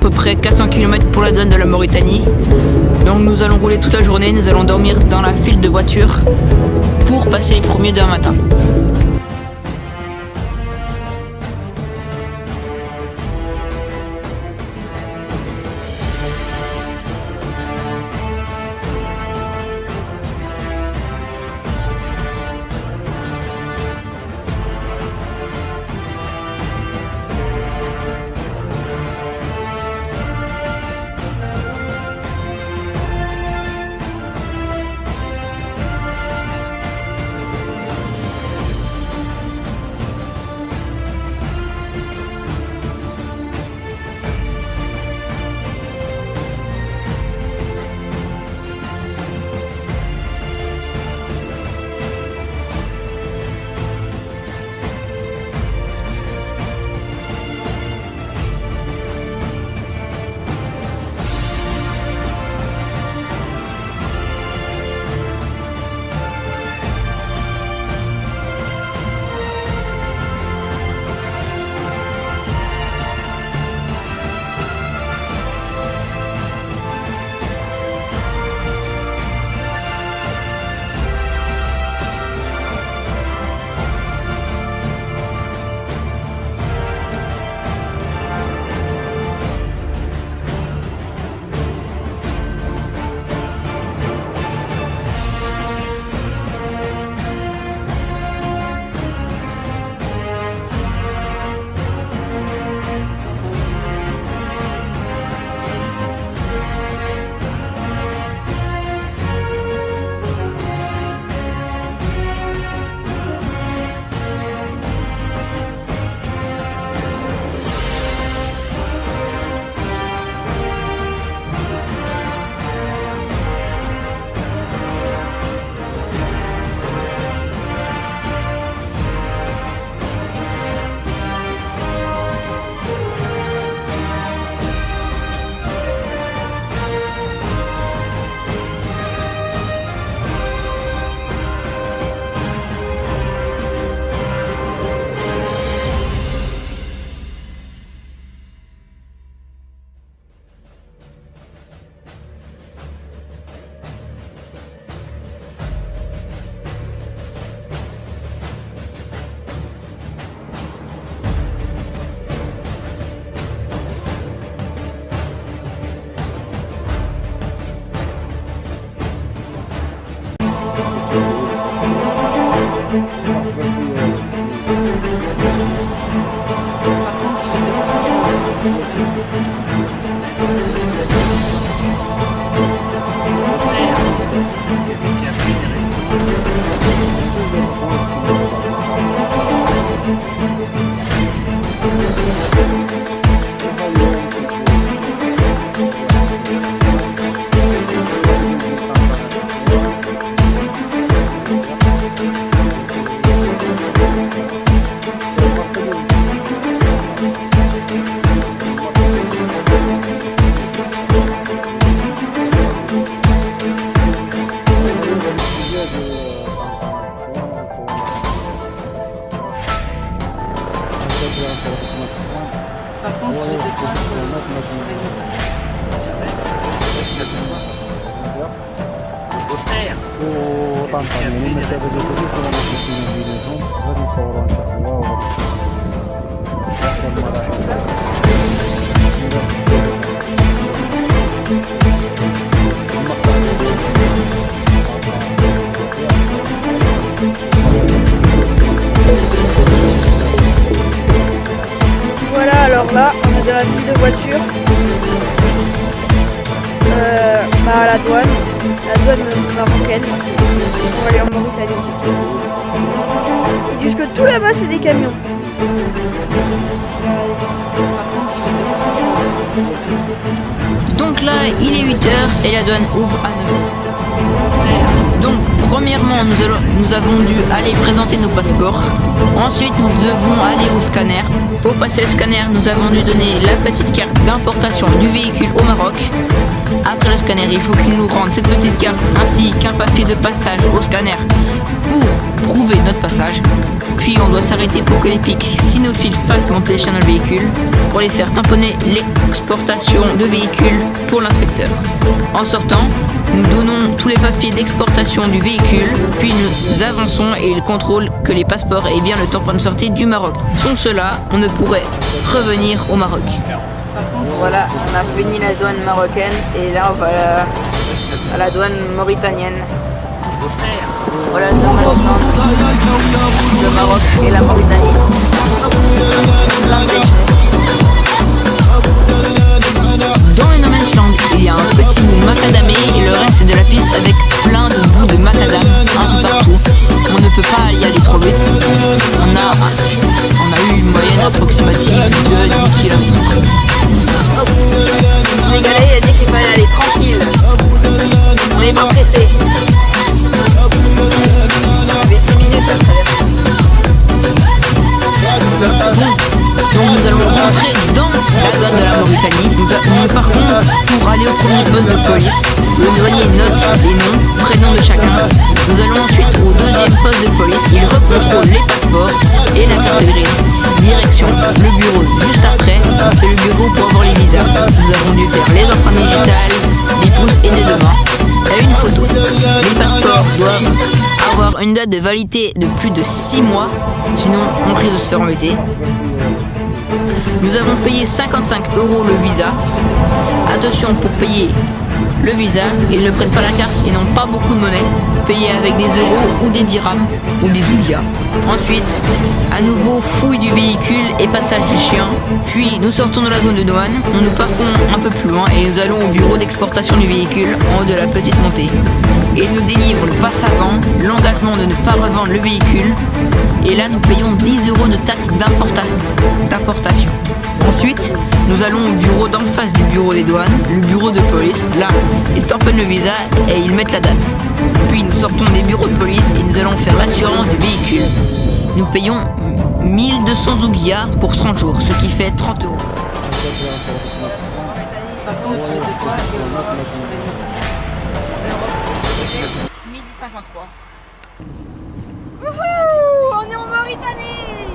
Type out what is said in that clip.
peu près 400 km pour la douane de la Mauritanie. Donc nous allons rouler toute la journée, nous allons dormir dans la file de voitures pour passer les premiers demain matin. Par contre, sur les étoiles, voilà, alors là, on est dans la ville de voiture. À la douane marocaine. On va aller en Mauritanie. Jusque tout là-bas, c'est des camions. Donc là, il est 8h et la douane ouvre à 9h. Donc, premièrement, nous avons dû aller présenter nos passeports. Ensuite, nous devons aller au scanner. Pour passer le scanner, nous avons dû donner la petite carte d'importation du véhicule au Maroc. Après le scanner, il faut qu'il nous rende cette petite carte ainsi qu'un papier de passage au scanner pour prouver notre passage. Puis on doit s'arrêter pour que les pics cynophiles fassent monter les chiens dans le véhicule pour les faire tamponner l'exportation de véhicules pour l'inspecteur. En sortant, nous donnons tous les papiers d'exportation du véhicule, puis nous avançons et il contrôle que les passeports aient bien le tampon de sortie du Maroc. Sans cela, on ne pourrait revenir au Maroc. Voilà, on a fini la douane marocaine et là on va à la douane mauritanienne. Voilà le Maroc et la Mauritanie. Dans le No Man's Land, il y a un petit bout macadamé et le reste c'est de la piste avec plein de bouts de macadam un peu partout. On ne peut pas y aller trop vite. On a eu une moyenne approximative de 10 km. Le Sénégalais il a dit qu'il fallait aller tranquille. On n'est pas pressé. Il y avait 10 minutes à traverser. Donc nous allons rentrer dans la zone de la Mauritanie. Nous partons pour aller au premier poste de police. Le douanier note les noms, prénoms de chacun. Nous allons ensuite au deuxième poste de police. Il recontrôle les passeports et la carte grise. Direction le bureau juste après. C'est le bureau pour avoir les visas. Nous avons dû faire les empreintes digitales, des pouces et des deux mains. Et une photo. Les passeports doivent avoir une date de validité de plus de 6 mois. Sinon on risque de se faire embêter. Nous avons payé 55 € le visa. Attention, pour payer le visa, ils ne prennent pas la carte, ils n'ont pas beaucoup de monnaie. Payez avec des euros ou des dirhams ou des ouïas. Ensuite, à nouveau fouille du véhicule et passage du chien. Puis nous sortons de la zone de douane, nous partons un peu plus loin et nous allons au bureau d'exportation du véhicule en haut de la petite montée. Ils nous délivrent le passe avant, l'engagement de ne pas revendre le véhicule. Et là nous payons 10 € de taxes d'importation. Ensuite, nous allons au bureau d'en face du bureau des douanes, le bureau de police. Là, ils tamponnent le visa et ils mettent la date. Puis nous sortons des bureaux de police et nous allons faire l'assurance du véhicule. Nous payons 1200 ouguiyas pour 30 jours, ce qui fait 30 €. Midi 53. Wouhou, on est en Mauritanie.